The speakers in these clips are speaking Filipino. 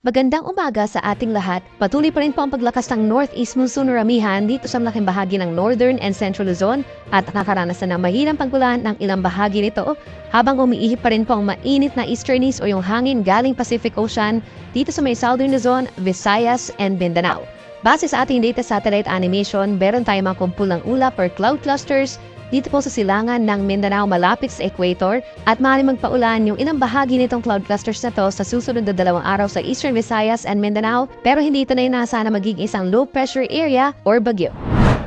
Magandang umaga sa ating lahat. Patuloy pa rin po ang paglakas ng northeast monsoon ramihan dito sa malaking bahagi ng northern and central Luzon at nakakaranas na ng mahirang pag-ulan ng ilang bahagi nito habang umiihip pa rin po ang mainit na easterlies o yung hangin galing Pacific Ocean dito sa may southern Luzon, Visayas, and Mindanao. Base sa ating data satellite animation, meron tayong mga kumpulang ulap or cloud clusters dito po sa silangan ng Mindanao malapit sa equator at maaaring magpaulan yung ilang bahagi nitong cloud clusters na to sa susunod na 2 araw sa Eastern Visayas and Mindanao pero hindi ito na inaasahan na magiging isang low pressure area or bagyo.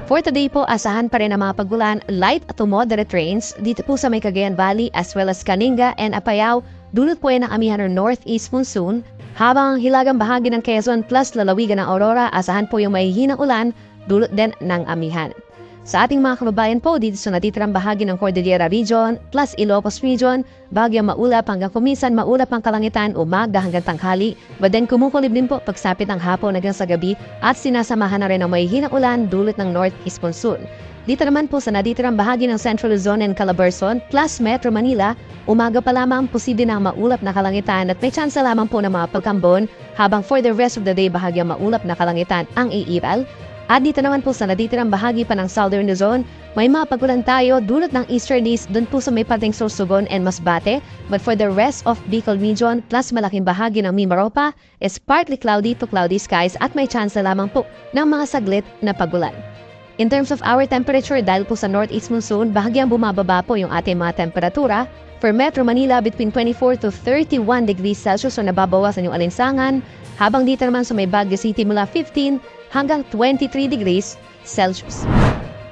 For today po, asahan pa rin ang mga pagulan, light to moderate rains dito po sa may Cagayan Valley as well as Kalinga and Apayao. Dulot po yan ng amihan ng northeast monsoon habang ang hilagang bahagi ng Quezon plus lalawigan ng Aurora, asahan po yung mahihinang ulan dulot din ng amihan. Sa ating mga kababayan po dito sa natitirang bahagi ng Cordillera Region plus Ilocos Region, bagyang maulap hanggang kumisan maulap ang kalangitan umaga hanggang tanghali, but then kumukulib din po pagsapit ng hapon hanggang sa gabi at sinasamahan na rin ng mahihinang ulan dulot ng northeast monsoon. Dito naman po sa natitirang bahagi ng Central Luzon and Calabarzon plus Metro Manila, umaga pa lamang posible na maulap na kalangitan at may tsansa lamang po ng mga pagkambon habang for the rest of the day bahagyang maulap na kalangitan ang iiral. At dito naman po sa natitirang bahagi pa ng Southern Luzon, may mga pagulan tayo dulot ng easterlies doon po sa may pating Sorsogon and Masbate. But for the rest of Bicol Region plus malaking bahagi ng Mimaropa is partly cloudy to cloudy skies at may chance lamang po ng mga saglit na pagulan. In terms of our temperature, dahil po sa northeast monsoon, bahagyang bumababa po yung ating mga temperatura. For Metro Manila, between 24 to 31 degrees Celsius o nababawasan yung alinsangan, habang dito naman sa may Baguio City mula 15 hanggang 23 degrees Celsius.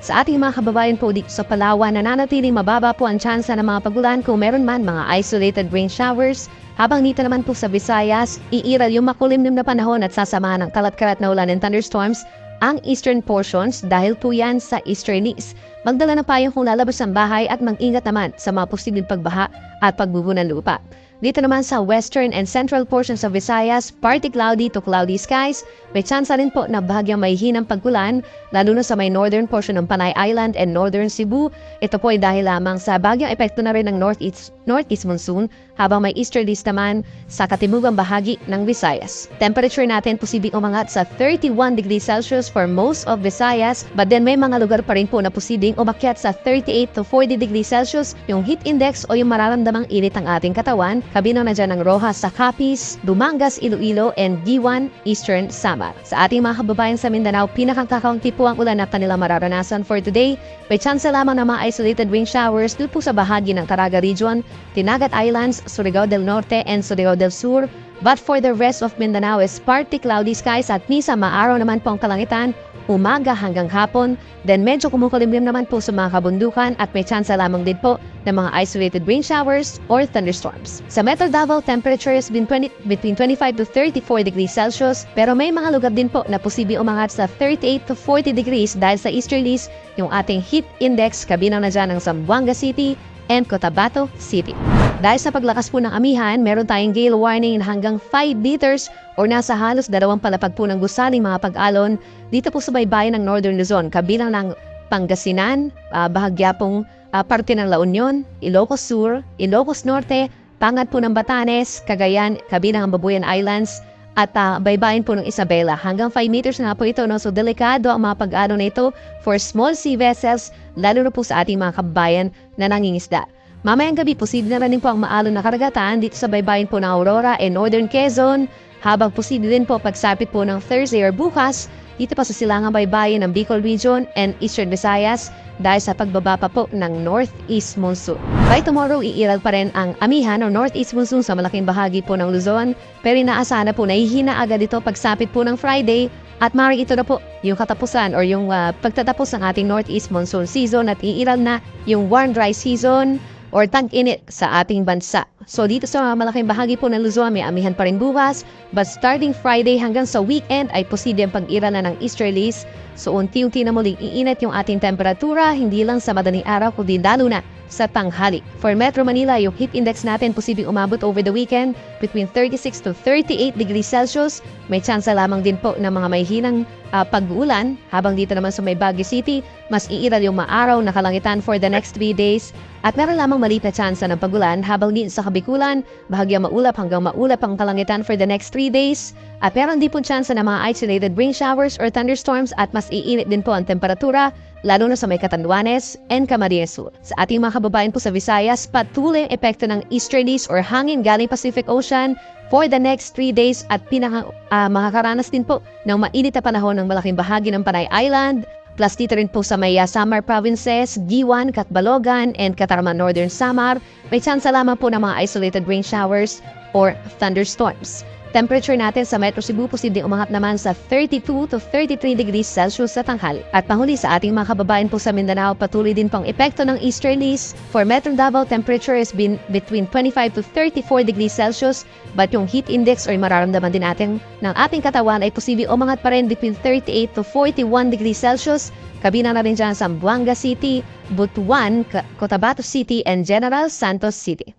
Sa ating mga kababayan po dito sa Palawan, nananatiling mababa po ang tsansa ng mga pagulan kung meron man mga isolated rain showers. Habang dito naman po sa Visayas, iiral yung makulimlim na panahon at sasamahan ng kalat-kalat na ulan and thunderstorms ang eastern portions dahil po yan sa easterlies. Magdala na payong kung lalabas ng bahay at mag-ingat naman sa mga posibleng pagbaha at pagbubo ng lupa. Dito naman sa western and central portions of Visayas, partly cloudy to cloudy skies. May chance rin po na bahagyang mahihinang pagkulan, lalo na sa may northern portion ng Panay Island and northern Cebu. Ito po ay dahil lamang sa bagyang epekto na rin ng northeast monsoon, habang may easterlies naman sa katimugang bahagi ng Visayas. Temperature natin posibleng umangat sa 31 degrees Celsius for most of Visayas, but then may mga lugar pa rin po na posibleng umakyat sa 38 to 40 degrees Celsius yung heat index o yung mararamdamang init ng ating katawan. Kabilang na dyan ng Rojas sa Capiz, Dumangas, Iloilo, and G1, Eastern Samar. Sa ating mga kababayan sa Mindanao, pinakakaunti po ang ulan na kanilang mararanasan for today. May chance lamang na mga isolated rain showers doon po sa bahagi ng Caraga Region, Tinagat Islands, Surigao del Norte, and Surigao del Sur. But for the rest of Mindanao is partly cloudy skies at misa maaraw naman po ang kalangitan, umaga hanggang hapon, then medyo kumukulimlim naman po sa mga kabundukan at may chance lamang din po ng mga isolated rain showers or thunderstorms. Sa Metro Davao, temperatures between 25 to 34 degrees Celsius pero may mga lugar din po na posibleng umangat sa 38 to 40 degrees dahil sa easterlies yung ating heat index kabilang na dyan ng Zamboanga City and Cotabato City. Dahil sa paglakas po ng amihan, meron tayong gale warning hanggang 5 meters o nasa halos 2 palapag po ng gusaling mga pag-alon dito po sa baybayin ng Northern Luzon, kabilang ng Pangasinan, bahagya pong parte ng La Union, Ilocos Sur, Ilocos Norte, pangat po ng Batanes, Cagayan, kabilang ang Babuyan Islands, at baybayin po ng Isabela. Hanggang 5 meters na po ito, no? So delikado ang mga pag-alon na ito for small sea vessels, lalo na po sa ating mga kababayan na nangingisda. Mamayang gabi, posible na rin po ang maalon na karagatan dito sa baybayin po ng Aurora and Northern Quezon, habang posible din po pagsapit po ng Thursday or bukas dito pa sa silangang baybayin ng Bicol Region and Eastern Visayas dahil sa pagbaba pa po ng northeast monsoon. By tomorrow, iiral pa rin ang amihan o northeast monsoon sa malaking bahagi po ng Luzon, pero inaasahan na po na hihina agad ito pagsapit po ng Friday at maaaring ito na po yung katapusan or yung pagtatapos ng ating northeast monsoon season at iiral na yung warm dry season or tag-init sa ating bansa. So dito sa malaking bahagi po ng Luzon, may amihan pa rin bukas, but starting Friday hanggang sa weekend ay posible ang pag-ira na ng easterlies. So unti-unti na muling iinit yung ating temperatura, hindi lang sa madaling araw kundi lalo na sa tanghali. For Metro Manila, yung heat index natin posibleng umabot over the weekend between 36 to 38 degrees Celsius. May tsansa lamang din po ng mga mahihinang pag-uulan, habang dito naman sa may Baguio City, mas iiral yung maaraw na kalangitan for the next 3 days at meron lamang maliit na tsansa ng pag-ulan, habang din sa Kabikulan, bahagyang maulap hanggang maulap ang kalangitan for the next 3 days. Pero hindi po chance ng mga isolated rain showers or thunderstorms at mas iinit din po ang temperatura, lalo na sa may Catanduanes and Camarines Sur. Sa ating mga kababayan po sa Visayas, patuloy ang epekto ng easterlies or hangin galing Pacific Ocean for the next 3 days at makakaranas din po ng mainit na panahon ng malaking bahagi ng Panay Island, plus dito rin po sa may Samar provinces, Giwan, Catbalogan, and Catarman Northern Samar, may chance lamang po ng mga isolated rain showers or thunderstorms. Temperature natin sa Metro Cebu posibleng umangat naman sa 32 to 33 degrees Celsius sa tanghali. At panghuli sa ating mga kababayan po sa Mindanao, patuloy din pang epekto ng easterlies. For Metro Davao, temperature has been between 25 to 34 degrees Celsius, but yung heat index or mararamdaman din natin ng ating katawan ay posibleng umangat pa rin between 38 to 41 degrees Celsius. Kabilang na rin dyan sa Zamboanga City, Butuan, Cotabato City, and General Santos City.